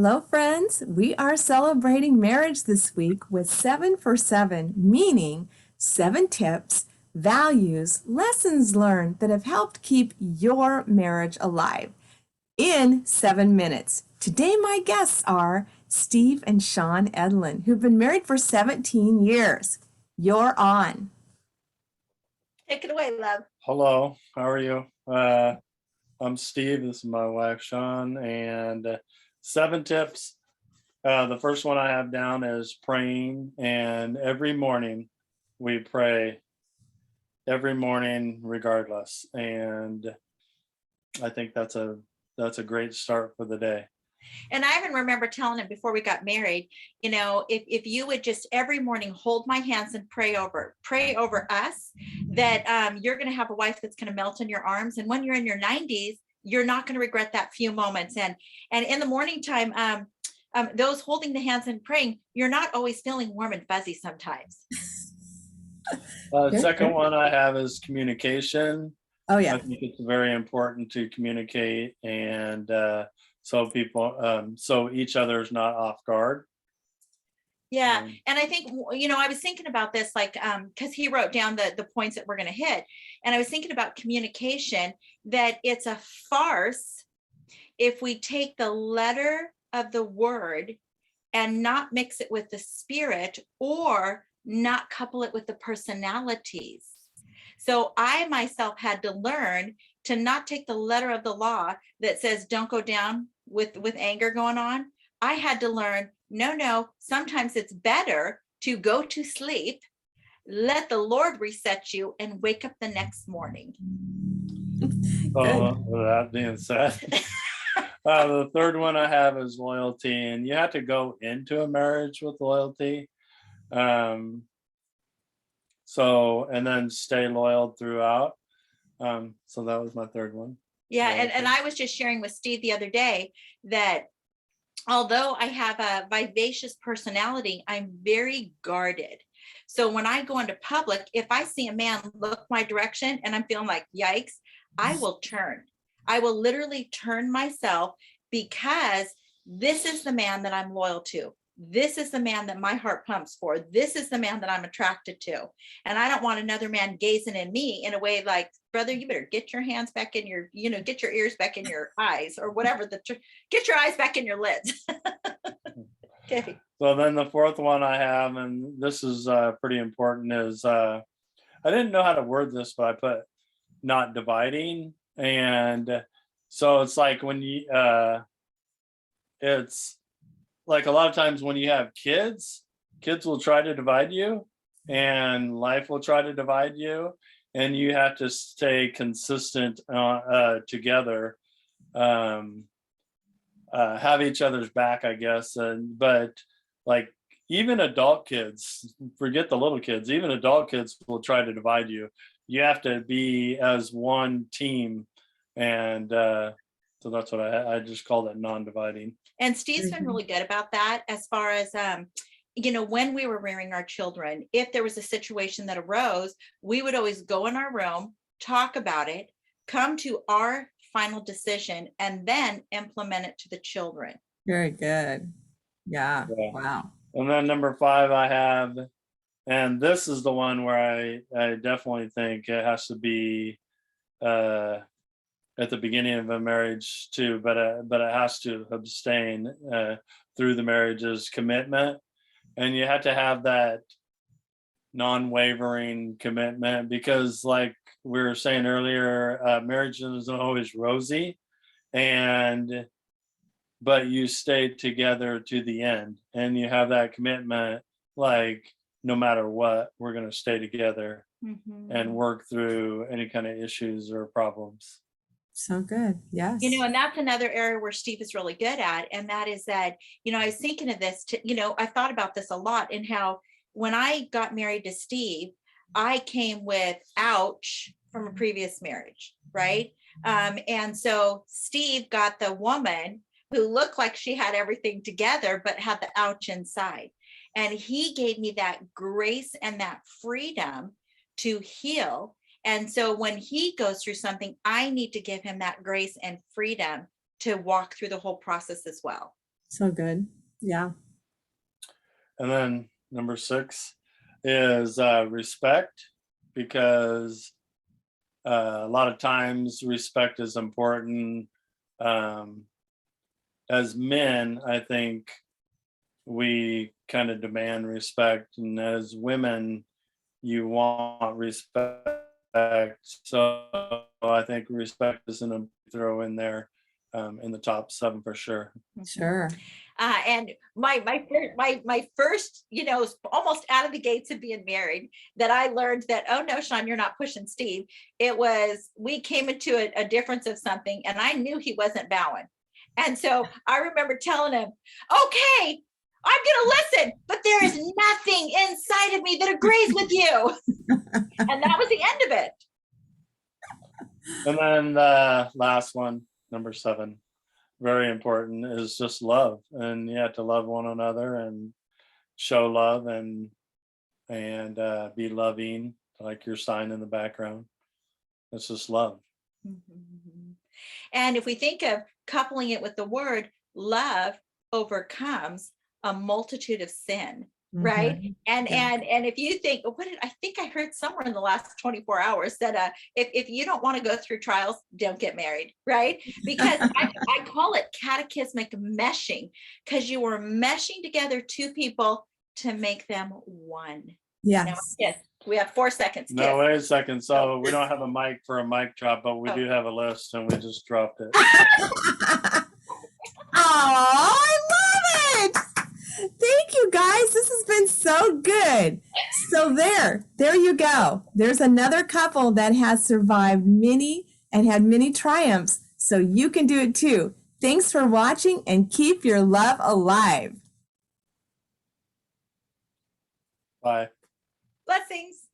Hello, friends. We are celebrating marriage this week with 7 for 7, meaning 7 tips, values, lessons learned that have helped keep your marriage alive in 7 minutes. Today, my guests are Steve and Shawn Edlund, who've been married for 17 years. You're on. Take it away, love. Hello, how are you? I'm Steve. This is my wife, Shawn, and 7 tips. The first one I have down is praying, and every morning we pray every morning, regardless. And I think that's a great start for the day. And I even remember telling him before we got married, if you would just every morning hold my hands and pray over us, that you're going to have a wife that's going to melt in your arms. And when you're in your 90s, you're not going to regret that few moments. And in the morning time, those holding the hands and praying, you're not always feeling warm and fuzzy sometimes. Second one I have is communication. Oh, yeah. I think it's very important to communicate, and so each other is not off guard. Yeah. And I think, I was thinking about this, because he wrote down the points that we're going to hit. And I was thinking about communication, that it's a farce if we take the letter of the word and not mix it with the spirit, or not couple it with the personalities. So I myself had to learn to not take the letter of the law that says don't go down with anger going on. I had to learn, no, sometimes it's better to go to sleep, let the Lord reset you, and wake up the next morning. With that being said, the third one I have is loyalty, and you have to go into a marriage with loyalty. And then stay loyal throughout. So that was my third one. Yeah. And I was just sharing with Steve the other day that although I have a vivacious personality, I'm very guarded. So when I go into public, if I see a man look my direction and I'm feeling like, yikes, I will turn. I will literally turn myself, because this is the man that I'm loyal to. This is the man that my heart pumps for. This is the man that I'm attracted to. And I don't want another man gazing in me in a way like, brother, you better get your hands back in your, get your ears back in your eyes, or whatever, get your eyes back in your lids. Okay. So then the fourth one I have, and this is pretty important, is I didn't know how to word this, but I put not dividing. And so it's like when it's like a lot of times when you have kids will try to divide you, and life will try to divide you, and you have to stay consistent together, have each other's back, I guess. But like even adult kids, forget the little kids, even adult kids will try to divide you. You have to be as one team. And so that's what I just called it, non-dividing. And Steve's been really good about that, as far as, when we were rearing our children, if there was a situation that arose, we would always go in our room, talk about it, come to our final decision, and then implement it to the children. Very good. Yeah. Wow. And then number 5 I have, and this is the one where I definitely think it has to be at the beginning of a marriage too, but it has to abstain through the marriage, is commitment. And you have to have that non-wavering commitment, because like we were saying earlier, marriage isn't always rosy, but you stay together to the end, and you have that commitment, like no matter what, we're going to stay together and work through any kind of issues or problems. So good. Yes. And that's another area where Steve is really good at. And that is that, I was thinking of this, I thought about this a lot, and how when I got married to Steve, I came with ouch from a previous marriage. Right. And so Steve got the woman who looked like she had everything together, but had the ouch inside. And he gave me that grace and that freedom to heal. And so when he goes through something, I need to give him that grace and freedom to walk through the whole process as well. So good. Yeah. And then number 6 is respect, because a lot of times respect is important. Um, as men, I think we kind of demand respect, and as women, you want respect. So I think respect is an throw in there, in the top 7 for sure. Sure. And my first, almost out of the gates of being married, that I learned that, oh no, Shawn, you're not pushing Steve. It was, we came into a difference of something, and I knew he wasn't bowing. And so I remember telling him, okay, I'm gonna listen, but there is nothing inside of me that agrees with you. And that was the end of it. And then the last one, number 7, very important, is just love. And you have to love one another and show love, and be loving, like your sign in the background. It's just love. Mhm. And if we think of coupling it with the word, love overcomes a multitude of sin, right? Mhm. And Yeah. and if you think, what did I think I heard somewhere in the last 24 hours that if you don't want to go through trials, don't get married, right? Because I call it catechismic meshing, because you were meshing together two people to make them one. Now, Yes. yes, we have 4 seconds. No, Kiss. wait a second. So we don't have a mic for a mic drop, but we Oh. do have a list, and we just dropped it. Oh, I love it. Thank you guys. This has been so good. So there you go. There's another couple that has survived many and had many triumphs. So you can do it too. Thanks for watching, and keep your love alive. Bye. Blessings.